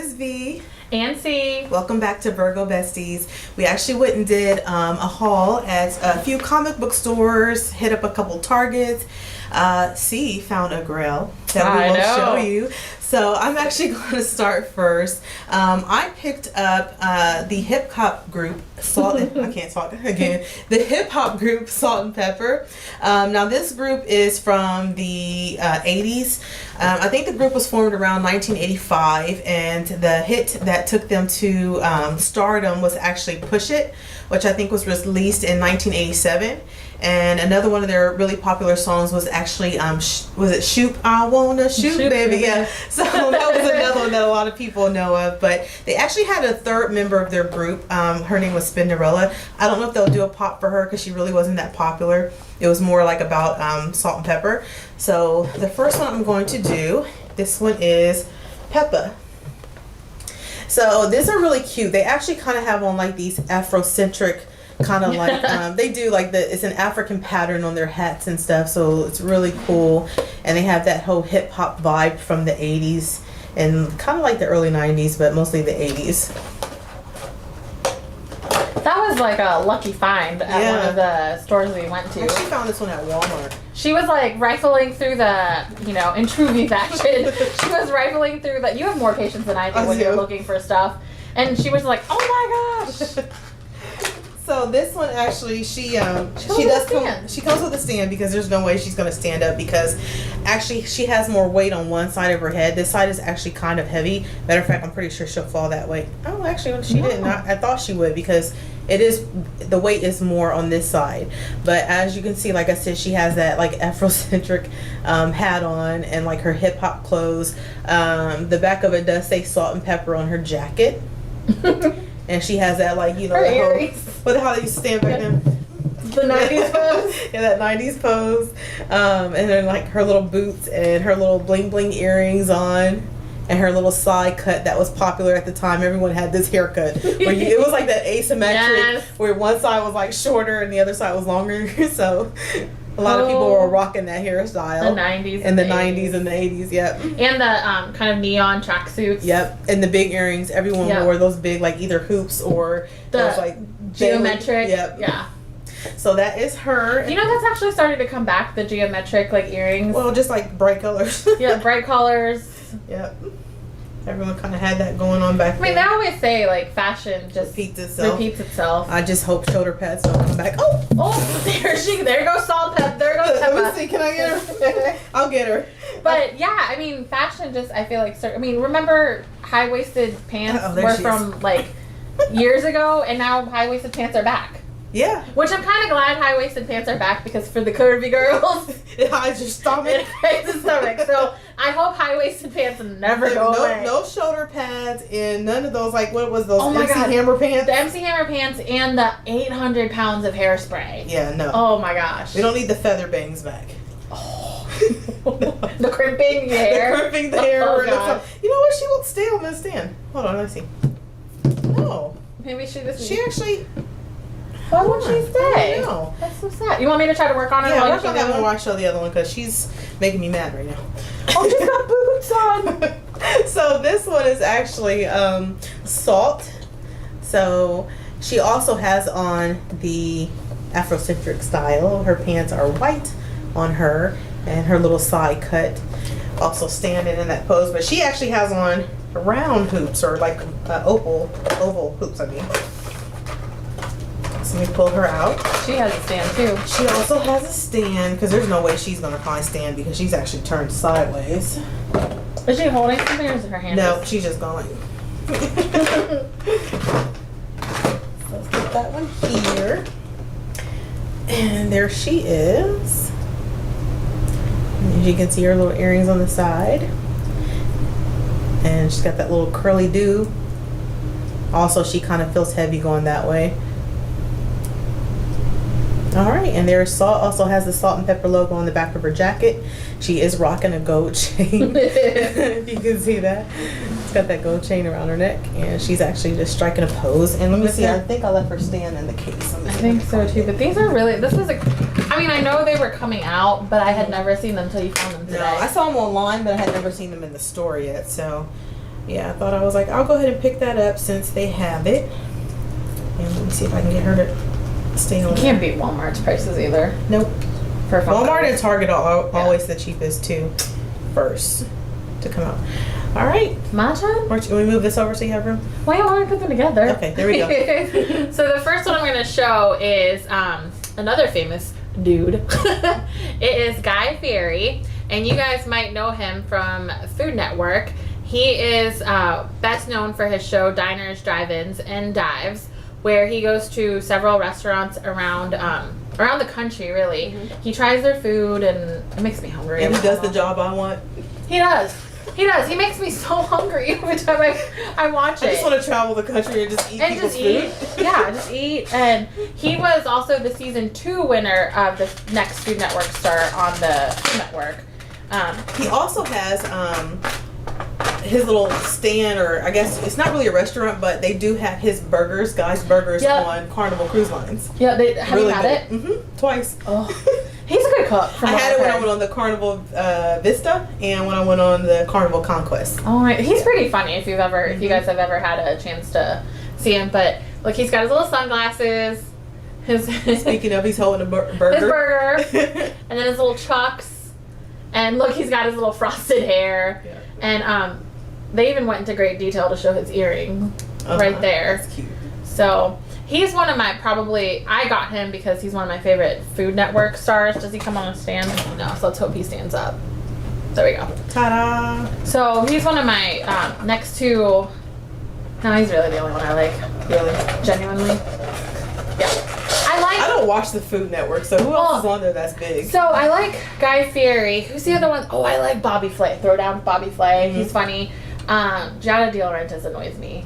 is V. And C. Welcome back to Virgo Besties. We actually went and did a haul at a few comic book stores, hit up a couple Targets. C found a GRAIL that we will show you. So I'm actually going to start first. I picked up the hip hop group I can't talk again. The hip hop group Salt and Pepper. Now this group is from the 80s. I think the group was formed around 1985, and the hit that took them to stardom was actually Push It, which I think was released in 1987. And another one of their really popular songs was actually was it Shoot I Wanna Shoot Baby? Yeah. So that was another one that a lot of people know of. But they actually had a third member of their group. Her name was Spinderella. I don't know if they'll do a pop for her because she really wasn't that popular. It was more like about Salt and Pepper. So the first one I'm going to do, this one is Peppa. So these are really cute. They actually kind of have on like these Afrocentric kind of like they do like it's an African pattern on their hats and stuff, so it's really cool. And they have that whole hip hop vibe from the 80s and kind of like the early 90s, but mostly the 80s. That was like a lucky find at one of the stores we went to. I actually found this one at Walmart. She was like rifling through the, in true V fashion, she was rifling through the, you have more patience than I do when you're looking for stuff. And she was like, oh my gosh. So this one actually, she comes with a stand because there's no way she's gonna stand up, because actually she has more weight on one side of her head. This side is actually kind of heavy. Matter of fact, I'm pretty sure she'll fall that way. Oh, actually, she didn't. I thought she would, because the weight is more on this side. But as you can see, like I said, she has that like Afrocentric hat on and like her hip hop clothes. The back of it does say Salt and Pepper on her jacket. And she has that like, her earrings. How they stand back then? The 90s pose? Yeah, that 90s pose. And then like her little boots and her little bling bling earrings on. And her little side cut that was popular at the time. Everyone had this haircut. It was like that asymmetric, where one side was like shorter and the other side was longer. So a lot of people were rocking that hairstyle. The 90s. And the 90s and the 80s, yep. And the kind of neon tracksuits. Yep. And the big earrings. Everyone wore those big, like either hoops or those like geometric. Yep. Yeah. So that is her. That's actually starting to come back, the geometric like earrings. Well, just like bright colors. Yeah, bright colors. Yep. Everyone kind of had that going on back then. They always say like fashion just repeats itself. I just hope shoulder pads don't come back. There goes Salt Pep. There goes Peppa. Let me see. Can I get her? I'll get her. But yeah, fashion just, I feel like, remember high-waisted pants were from like years ago, and now high-waisted pants are back. Yeah. Which I'm kind of glad high-waisted pants are back, because for the curvy girls, it hides your stomach. It hides the stomach. So I hope high-waisted pants never go away. No shoulder pads and none of those, like, what was those? Oh my God. Hammer pants? The MC Hammer pants and the 800 pounds of hairspray. Yeah, no. Oh my gosh. We don't need the feather bangs back. Oh. The crimping the hair. The crimping the hair. Oh, God. You know what? She won't stay on this stand. Hold on, let's see. No. Maybe she actually... Why won't she stay? I don't know. That's so sad. You want me to try to work on it? Yeah, work on that one while I show the other one, because she's making me mad right now. Oh, she's got boots on. So this one is actually Salt. So she also has on the Afrocentric style. Her pants are white on her, and her little side cut also standing in that pose. But she actually has on round hoops, or like oval hoops, I mean. So let me pull her out. She has a stand too. She also has a stand, because there's no way she's going to probably stand, because she's actually turned sideways. Is she holding something, or is it her hand? No, she's just going. So let's get that one here. And there she is. As you can see, her little earrings on the side. And she's got that little curly do. Also, she kind of feels heavy going that way. Alright, and there's Salt. Also has the Salt and Pepper logo on the back of her jacket. She is rocking a gold chain. If you can see that. It's got that gold chain around her neck. And she's actually just striking a pose. And let me see, I think I left her stand in the case. I think so too. But these are really, I know they were coming out, but I had never seen them until you found them today. No, I saw them online, but I had never seen them in the store yet. So yeah, I thought I was like, I'll go ahead and pick that up since they have it. And let me see if I can get her to stay on. You can't beat Walmart's prices either. Nope. For Walmart and Target are always the cheapest too, first to come out. All right. My turn? Or can we move this over so you have room? Why don't we put them together? Okay, there we go. So the first one I'm going to show is another famous dude. It is Guy Fieri, and you guys might know him from Food Network. He is best known for his show Diners, Drive-Ins, and Dives, where he goes to several restaurants around the country, really. Mm-hmm. He tries their food, and it makes me hungry. And he does the job I want. He does. He does. He makes me so hungry every time I watch it. I just want to travel the country and just eat people's food. Yeah, just eat. And he was also the season 2 winner of the next Food Network star on the Food Network. He also has his little stand, or I guess it's not really a restaurant, but they do have his burgers, Guy's Burgers, on Carnival Cruise Lines. Yeah, have you had it? Mm-hmm. Twice. Oh, he's a good cook. I had it when I went on the Carnival Vista and when I went on the Carnival Conquest. Oh my, he's pretty funny if you guys have ever had a chance to see him. But look, he's got his little sunglasses. Speaking of, he's holding a burger. His burger, and then his little chucks, and look, he's got his little frosted hair, and they even went into great detail to show his earring right there. That's cute. So he's one of my I got him because he's one of my favorite Food Network stars. Does he come on a stand? No, so let's hope he stands up. There we go. Ta-da! So he's one of my next two. No, he's really the only one I like. Really? Genuinely. Yeah. I don't watch the Food Network, so who else is on there that's big? So I like Guy Fieri. Who's the other one? Oh, I like Bobby Flay. Throw down Bobby Flay. Mm-hmm. He's funny. Giada De Laurentiis annoys me.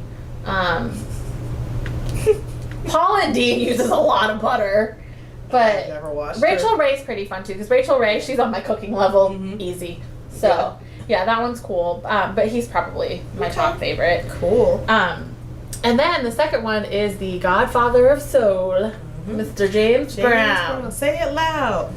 Paula Dean uses a lot of butter, but I've never watched Rachel Ray's pretty fun too, because Rachel Ray, she's on my cooking level, easy. So yeah, that one's cool. But he's probably my top favorite. Cool. And then the second one is the Godfather of Soul, Mr. James Brown. Say it loud.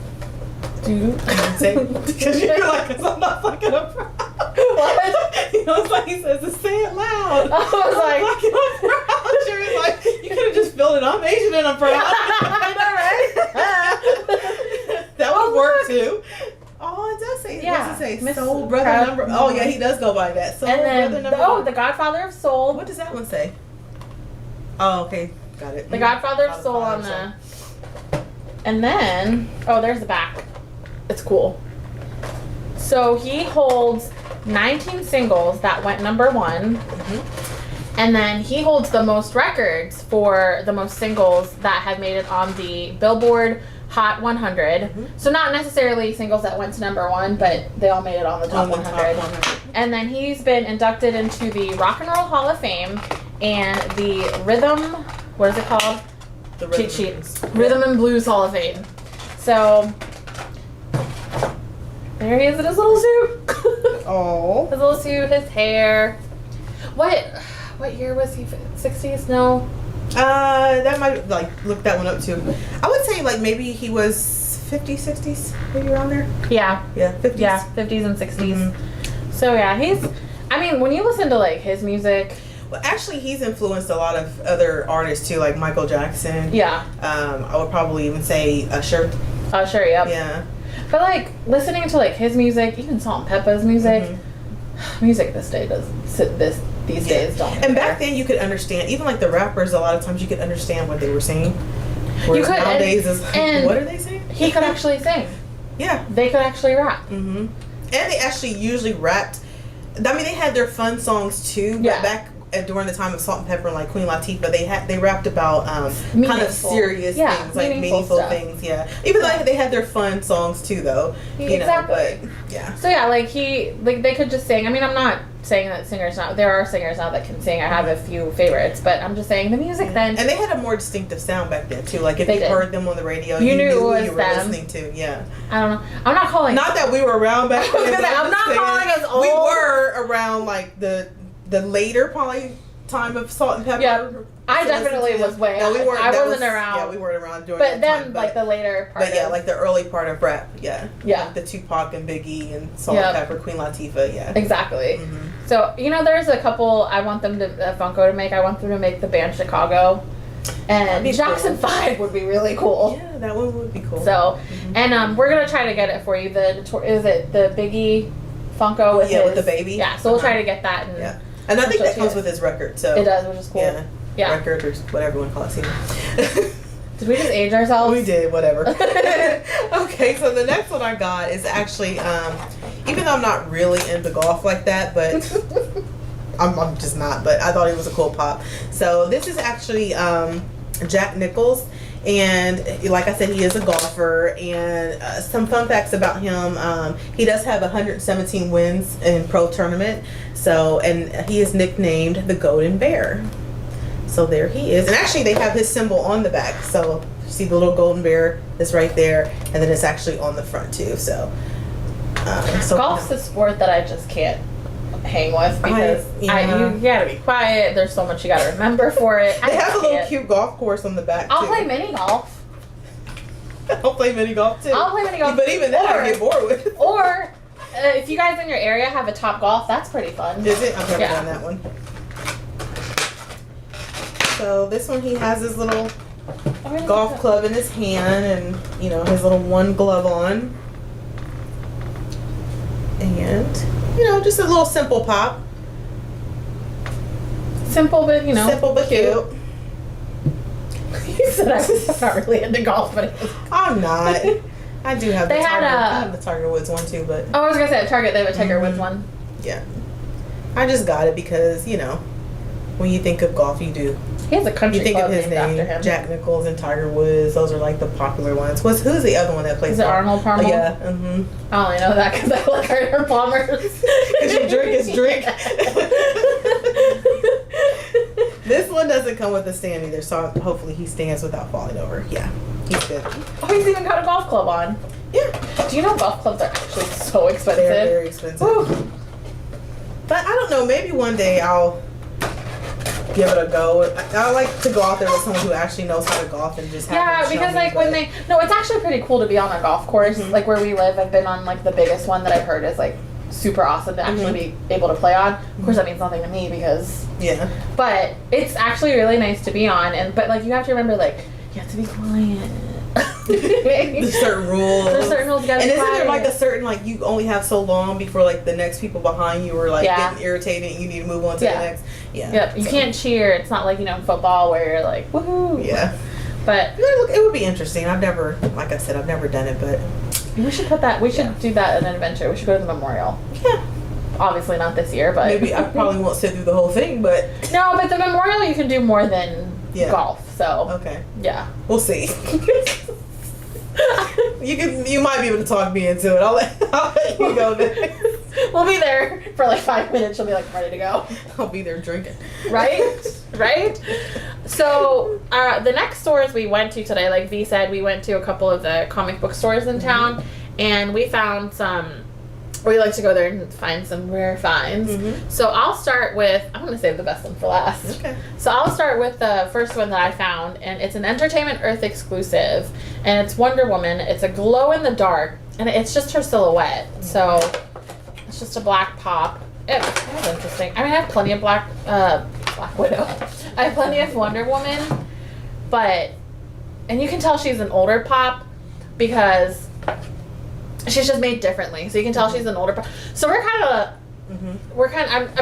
Dude. Because you're like, because I'm not fucking up. What? You know, it's like he says to say it loud. I was like, I'm proud. She was like, you could have just filled it. I'm Asian and I'm proud. I know, right? That would work too. Oh, it does say. Yeah. What's it say? Soul Brother Number. Oh yeah, he does go by that. Soul and then Brother the Godfather of Soul. What does that one say? Oh, okay, got it. The Godfather of Soul on the. And then there's the back. It's cool. So he holds 19 singles that went number 1. Mm-hmm. And then he holds the most records for the most singles that have made it on the Billboard Hot 100. Mm-hmm. So not necessarily singles that went to number 1, but they all made it on the top 100. And then he's been inducted into the Rock and Roll Hall of Fame and the what is it called? The cheat sheet. Rhythm and Blues Hall of Fame. So there he is in his little suit. Oh. His little suit, his hair. What year was he? 60s? No. That might look that one up too. I would say maybe he was 50s, 60s, maybe around there. Yeah. Yeah, 50s. Yeah, 50s and 60s. Mm-hmm. So yeah, when you listen to his music. Well, actually, he's influenced a lot of other artists too, like Michael Jackson. Yeah. I would probably even say Usher. Usher, yep. Yeah. But listening to his music, even Salt and Peppa's music, music these days don't. And back then you could understand, even the rappers. A lot of times you could understand what they were saying. Whereas you could. Nowadays is what are they saying? He could actually sing. Yeah. They could actually rap. Mm-hmm. And they actually usually rapped. I mean, they had their fun songs too. But back during the time of Salt and Pepper and Queen Latifah, they rapped about kind of serious things, meaningful things. Yeah, even though they had their fun songs too, though. Exactly. But, yeah. So yeah, they could just sing. I mean, I'm not saying that singers now. There are singers now that can sing. I have a few favorites, but I'm just saying the music then. And they had a more distinctive sound back then too. If you heard them on the radio, you knew who it was you were listening to. Yeah. I don't know. I'm not calling. Not that we were around back then. I'm not calling us old. We were around the later probably time of Salt and Pepper. Yeah. I definitely was way. No, we weren't. I wasn't around. Yeah, we weren't around during but that then, time. Like the later part. But yeah, like the early part of rap. Yeah. Yeah. Like the Tupac and Biggie and Salt and Pepper, Queen Latifah. Yeah. Exactly. So there's a couple I want them to Funko to make. I want them to make the band Chicago, and Jackson 5 would be really cool. Yeah, that one would be cool. So, and we're gonna try to get it for you. Is it the Biggie Funko with with the baby? Yeah. So we'll try to get that. And I think that comes with his record. So it does, which is cool. Yeah. Record or whatever you want to call it. Did we just age ourselves? We did, whatever. Okay, so the next one I got is actually, even though I'm not really into golf like that, but I'm just not, but I thought it was a cool pop. So this is actually Jack Nicklaus. And like I said, he is a golfer. And some fun facts about him: he does have 117 wins in pro tournament. So, and he is nicknamed the Golden Bear. So there he is. And actually, they have his symbol on the back. So you see the little golden bear is right there, and then it's actually on the front too. So, golf's a sport that I just can't hang with because you gotta be quiet. There's so much you gotta remember for it. They have a little cute golf course on the back. I'll play mini golf. I'll play mini golf too. I'll play mini golf, but even that I get bored with. Or if you guys in your area have a Top Golf, that's pretty fun. Is it? I've never done that one. So this one, he has his little golf club in his hand, and his little one glove on, and just a little simple pop. Simple, but simple but cute. He said I'm not really into golf, but I'm not. I do have. I have the Tiger Woods one too, but I was gonna say at Target they have a Tiger Woods one. Yeah, I just got it because when you think of golf, you do. He has a country You think club of his named name, after him. Jack Nicklaus and Tiger Woods. Those are like the popular ones. Who's the other one that plays? Is it Arnold Palmer? Yeah. I only know that because I like Arnold Palmer's. Because you drink his drink. This one doesn't come with a stand either, so hopefully he stands without falling over. Yeah, he's good. Oh, he's even got a golf club on. Yeah. Do you know golf clubs are actually so expensive? They're very expensive. Woo. But I don't know. Maybe one day I'll give it a go. I like to go out there with someone who actually knows how to golf and just have them because show me, it's actually pretty cool to be on a golf course. Like where we live, I've been on like the biggest one that I've heard is like super awesome to actually be able to play on. Of course, that means nothing to me because but it's actually really nice to be on. But like you have to remember, like you have to be quiet. There's certain rules. There's certain rules. You gotta and be isn't quiet. there like a certain like you only have so long before like the next people behind you are like getting irritated and you need to move on to the next? Yep. You can't cheer. It's not like football where you're like woohoo. Yeah. But it would be interesting. I've never done it, but we should put that. We should do that in an adventure. We should go to the memorial. Yeah. Obviously not this year, but maybe I probably won't sit through the whole thing, but no. But the memorial you can do more than golf. So okay. Yeah. We'll see. You might be able to talk me into it. I'll let you go there. We'll be there for like 5 minutes. She'll be like ready to go. I'll be there drinking. Right. So the next stores we went to today, like V said, we went to a couple of the comic book stores in town, and we found some. We like to go there and find some rare finds. So I'll start with. I'm going to save the best one for last. Okay. So I'll start with the first one that I found, and it's an Entertainment Earth exclusive, and it's Wonder Woman. It's a glow in the dark, and it's just her silhouette. So it's just a black pop. That's interesting. I mean, I have plenty of Black Widow. I have plenty of Wonder Woman, and you can tell she's an older pop because she's just made differently. So you can tell she's an older pop. So I'm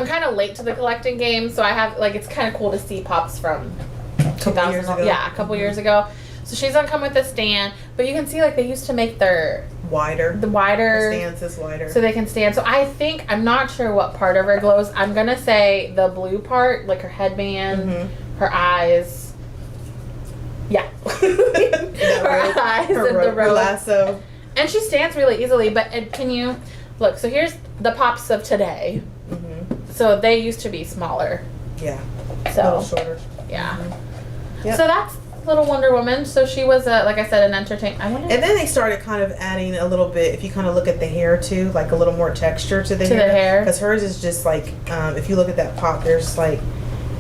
kind of late to the collecting game. So I have it's kind of cool to see pops from 2000. Yeah, a couple years ago. So she's gonna come with a stand, but you can see they used to make their wider. The stance is wider. So they can stand. So I think, I'm not sure what part of her glows. I'm going to say the blue part, like her headband, her eyes. Yeah. her eyes and the robe. Her lasso. And she stands really easily, but can you, look, so here's the pops of today. So they used to be smaller. Yeah. So, a little shorter. Yeah. Yep. So that's little Wonder Woman. So she was like I said, an entertainment. And then they started kind of adding a little bit, if you kind of look at the hair too, like a little more texture to the hair. The hair. Because hers is just like, if you look at that pop, there's like,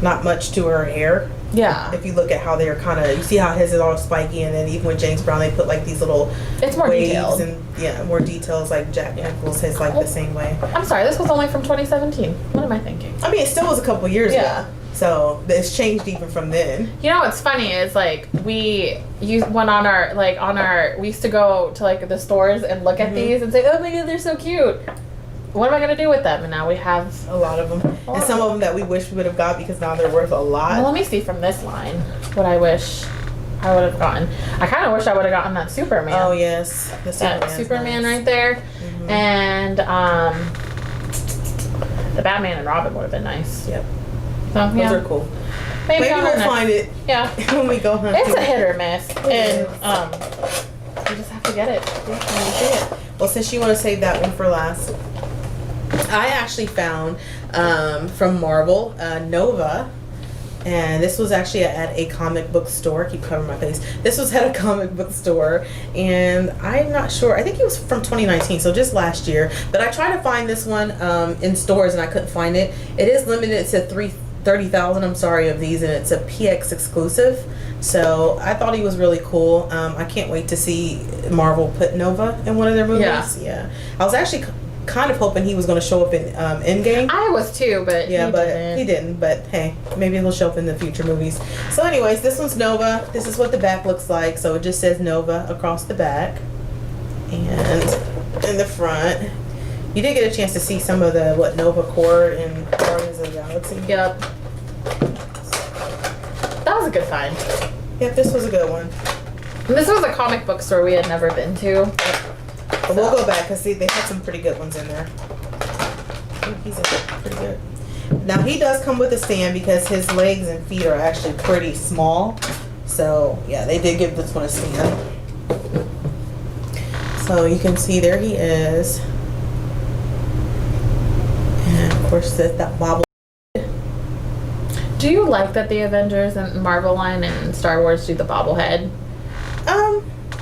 not much to her hair. Yeah. If you look at how they're kind of, you see how his is all spiky, and then even with James Brown, they put like these little it's more waves detailed. And more details. Like Jack Nicklaus has like the same way. I'm sorry, this was only from 2017. What am I thinking? I mean, it still was a couple years ago. So it's changed even from then. You know what's funny is like we used we used to go to like the stores and look at these and say, oh my god, they're so cute. What am I gonna do with them? And now we have a lot of them, and some of them that we wish we would have got because now they're worth a lot. Well, let me see from this line what I wish I would have gotten. I kind of wish I would have gotten that Superman. Oh yes, the Superman nice. Right there, and the Batman and Robin would have been nice. Yep. So, those are cool. Maybe we'll find it. Yeah. when we go hunting. It's a hit or miss, and you just have to get it when you see it. Well, since you want to save that one for last, I actually found from Marvel Nova, and this was actually at a comic book store. I keep covering my face. This was at a comic book store, and I'm not sure. I think it was from 2019, so just last year. But I tried to find this one in stores, and I couldn't find it. It is limited to 30,000. I'm sorry, of these, and it's a PX exclusive. So I thought he was really cool. I can't wait to see Marvel put Nova in one of their movies. Yeah. I was actually kind of hoping he was going to show up in Endgame. I was too, but he didn't. But hey, maybe he'll show up in the future movies. So anyways, this one's Nova. This is what the back looks like. So it just says Nova across the back, and in the front, you did get a chance to see some of the Nova Corps in Guardians of the Galaxy. Yep. That was a good find. Yep, this was a good one. And this was a comic book store we had never been to. But we'll go back because they had some pretty good ones in there. He's pretty good. Now he does come with a stand because his legs and feet are actually pretty small. So yeah, they did give this one a stand. So you can see there he is. And of course that bobble. Do you like that the Avengers and Marvel line and Star Wars do the bobblehead?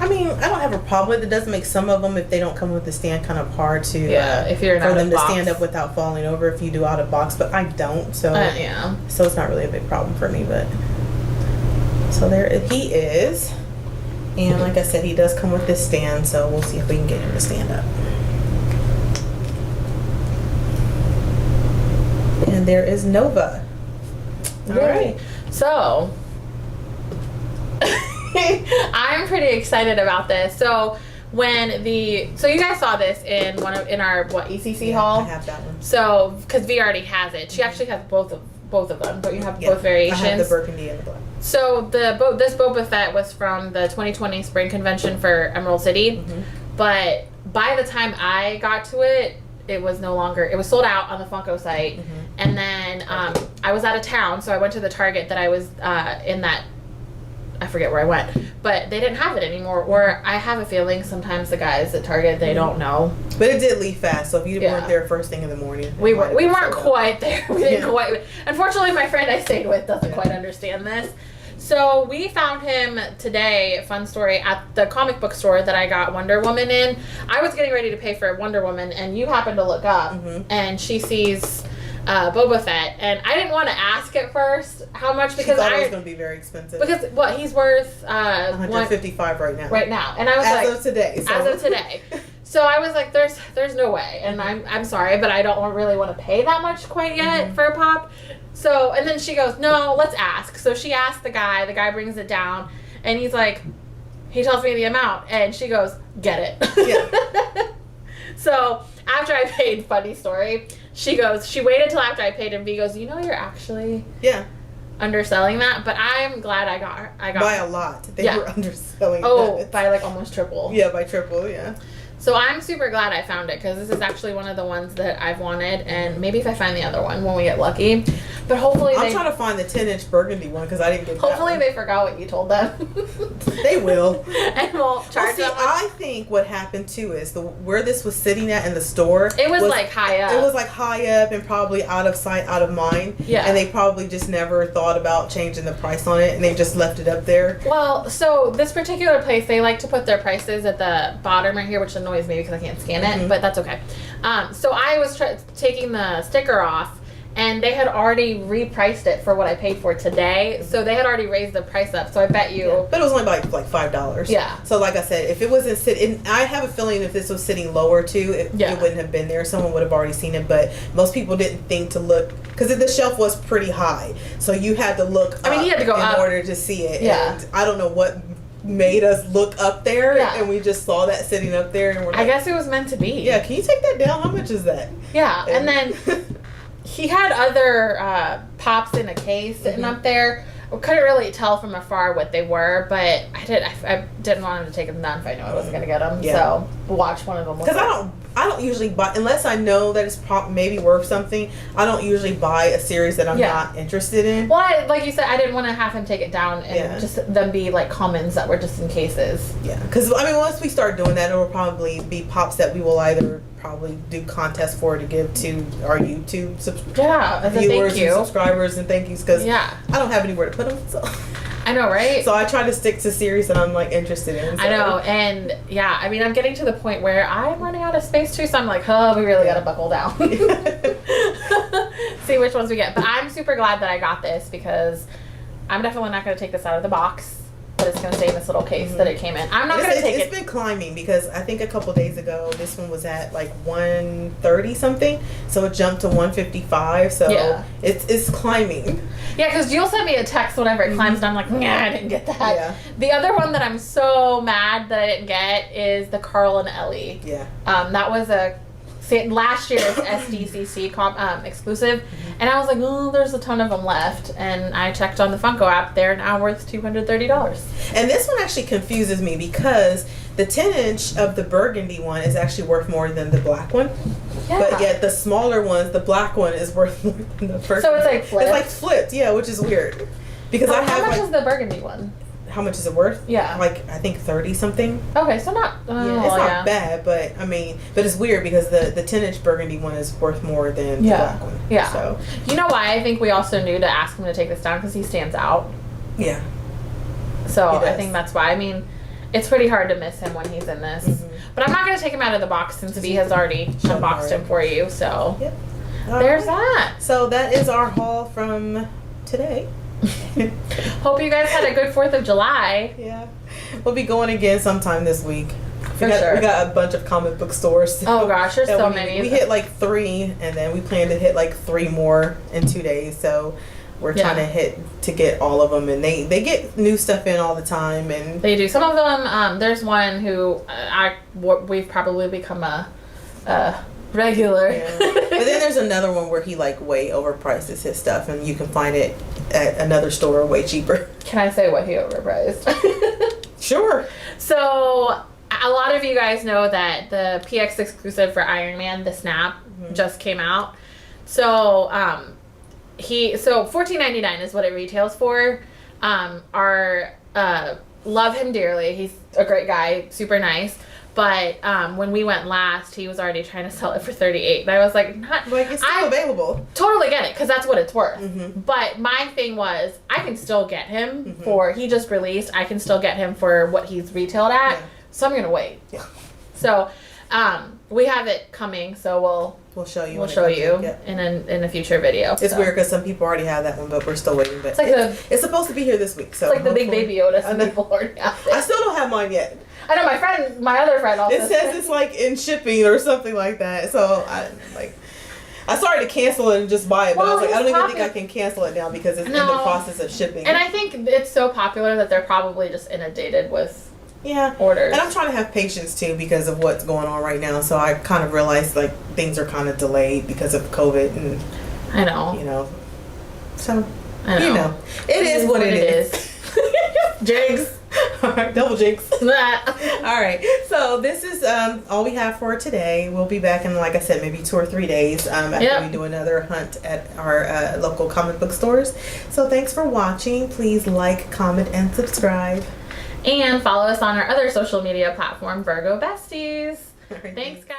I mean, I don't have a problem with it. It does make some of them, if they don't come with the stand, kind of hard to if you're for them to stand up without falling over if you do out of box. But I don't, so so it's not really a big problem for me. But so there he is, and like I said, he does come with this stand. So we'll see if we can get him to stand up. And there is Nova. All right, so. I'm pretty excited about this. So you guys saw this in our ECC haul. I have that one. So because V already has it, she actually has both of them, but you have both variations. I have the burgundy and the black. So this Boba Fett was from the 2020 spring convention for Emerald City, but by the time I got to it, it was sold out on the Funko site, and then I was out of town, so I went to the Target that I was in that. I forget where I went, but they didn't have it anymore. Or I have a feeling sometimes the guys at Target, they don't know. But it did leave fast, so if you weren't there first thing in the morning, we weren't quite there. We didn't quite. Unfortunately, my friend I stayed with doesn't quite understand this. So we found him today, fun story, at the comic book store that I got Wonder Woman in. I was getting ready to pay for Wonder Woman, and you happened to look up, and she sees Boba Fett, and I didn't want to ask at first how much because I thought it was going to be very expensive. Because he's worth $155 right now. Right now, and I was as of today. So. As of today. So I was like, there's no way, and I'm sorry, but I don't really want to pay that much quite yet for a pop. So and then she goes, no, let's ask. So she asked the guy. The guy brings it down, and he's like, he tells me the amount, and she goes, get it. Yeah. So after I paid, funny story, she waited till after I paid, and V goes, you're actually underselling that, but I'm glad I got by a lot. They were underselling that. Oh, by like almost triple. Yeah, by triple, yeah. So I'm super glad I found it because this is actually one of the ones that I've wanted, and maybe if I find the other one when we get lucky. But hopefully I'm trying to find the 10-inch burgundy one because I didn't get hopefully that one. They forgot what you told them. They will. And we'll charge them. I think what happened too is where this was sitting at in the store. It was like high up. It was like high up and probably out of sight, out of mind. Yeah. And they probably just never thought about changing the price on it, and they just left it up there. Well, so this particular place, they like to put their prices at the bottom right here, which annoys me because I can't scan it, but that's okay. So I was taking the sticker off, and they had already repriced it for what I paid for today. So they had already raised the price up. So I bet you. Yeah. But it was only like $5. Yeah. So like I said, if it wasn't sitting, I have a feeling if this was sitting lower too, it wouldn't have been there. Someone would have already seen it. But most people didn't think to look, because the shelf was pretty high. So you had to look. I mean, you had to go up in order to see it. Yeah. And I don't know what made us look up there, and we just saw that sitting up there, and we're like, I guess it was meant to be. Yeah. Can you take that down? How much is that? Yeah. And then. He had other pops in a case sitting up there. I couldn't really tell from afar what they were, but I didn't want him to take them down if I knew I wasn't going to get them. Yeah. So watch one of them. Because I don't usually buy, unless I know that it's maybe worth something. I don't usually buy a series that I'm not interested in. Well, like you said, I didn't want to have him take it down and just them be like commons that were just in cases. Yeah, because I mean, once we start doing that, it will probably be pops that we will either probably do contests for to give to our YouTube viewers and subscribers and thank yous, because I don't have anywhere to put them. So I know, right? So I try to stick to series that I'm like interested in. So. I know, and I mean, I'm getting to the point where I'm running out of space too, so I'm like, oh, we really gotta buckle down. See which ones we get. But I'm super glad that I got this, because I'm definitely not gonna take this out of the box. But it's going to stay in this little case that it came in. I'm not going to take it. It's been climbing, because I think a couple days ago this one was at like 130 something, so it jumped to 155. So it's climbing. Yeah, because Jill sent me a text whenever it climbs, and I'm like, nah, I didn't get that. Yeah. The other one that I'm so mad that I didn't get is the Carl and Ellie. Yeah. That was last year's SDCC exclusive, and I was like, oh, there's a ton of them left, and I checked on the Funko app. They're now worth $230. And this one actually confuses me, because the 10-inch of the burgundy one is actually worth more than the black one. Yeah. But yet the smaller ones, the black one is worth more than the first. So it's like flipped. It's like flipped, yeah, which is weird. Because how much is the burgundy one? How much is it worth? Yeah. Like, I think 30 something. Okay, so not... it's not bad, but, I mean... But it's weird, because the 10-inch burgundy one is worth more than the black one. Yeah. So. You know why I think we also knew to ask him to take this down? Because he stands out. Yeah. So, I think that's why. I mean, it's pretty hard to miss him when he's in this. Mm-hmm. But I'm not going to take him out of the box, since V has already unboxed him for you, so... Yep. There's that. So, that is our haul from today. Hope you guys had a good 4th of July. Yeah. We'll be going again sometime this week. We For sure. We got a bunch of comic book stores. Oh gosh, there's so many. We hit like 3, and then we plan to hit like 3 more in 2 days. So we're trying to get all of them, and they get new stuff in all the time, and they do. Some of them. There's one who we've probably become a regular. Yeah. But then there's another one where he like way overprices his stuff, and you can find it at another store way cheaper. Can I say what he overpriced? Sure. So a lot of you guys know that the PX exclusive for Iron Man, the Snap, just came out. So $14.99 is what it retails for. Love him dearly. He's a great guy, super nice. But when we went last, he was already trying to sell it for $38. And I was like, it's still available. Totally get it, because that's what it's worth. Mm-hmm. But my thing was, I can still get him for, he just released, I can still get him for what he's retailed at. Yeah. So I'm going to wait. Yeah. So we have it coming, so we'll show you. We'll show you in a future video. It's weird, because some people already have that one, but we're still waiting. But it's supposed to be here this week. So it's like the big baby Yoda. Some people already have it. I still don't have mine yet. I know my other friend also. It says it's like in shipping or something like that. So I started to cancel it and just buy it, but I was like, I don't even think I can cancel it now, because it's in the process of shipping. And I think it's so popular that they're probably just inundated with orders. And I'm trying to have patience too, because of what's going on right now. So I kind of realized like things are kind of delayed because of COVID, and I know. So it is what it is. Jinx. All right, double jinx. All right, so this is all we have for today. We'll be back in, like I said, maybe 2 or 3 days after we do another hunt at our local comic book stores. So thanks for watching. Please like, comment, and subscribe. And follow us on our other social media platform, Virgo Besties. Thanks, guys.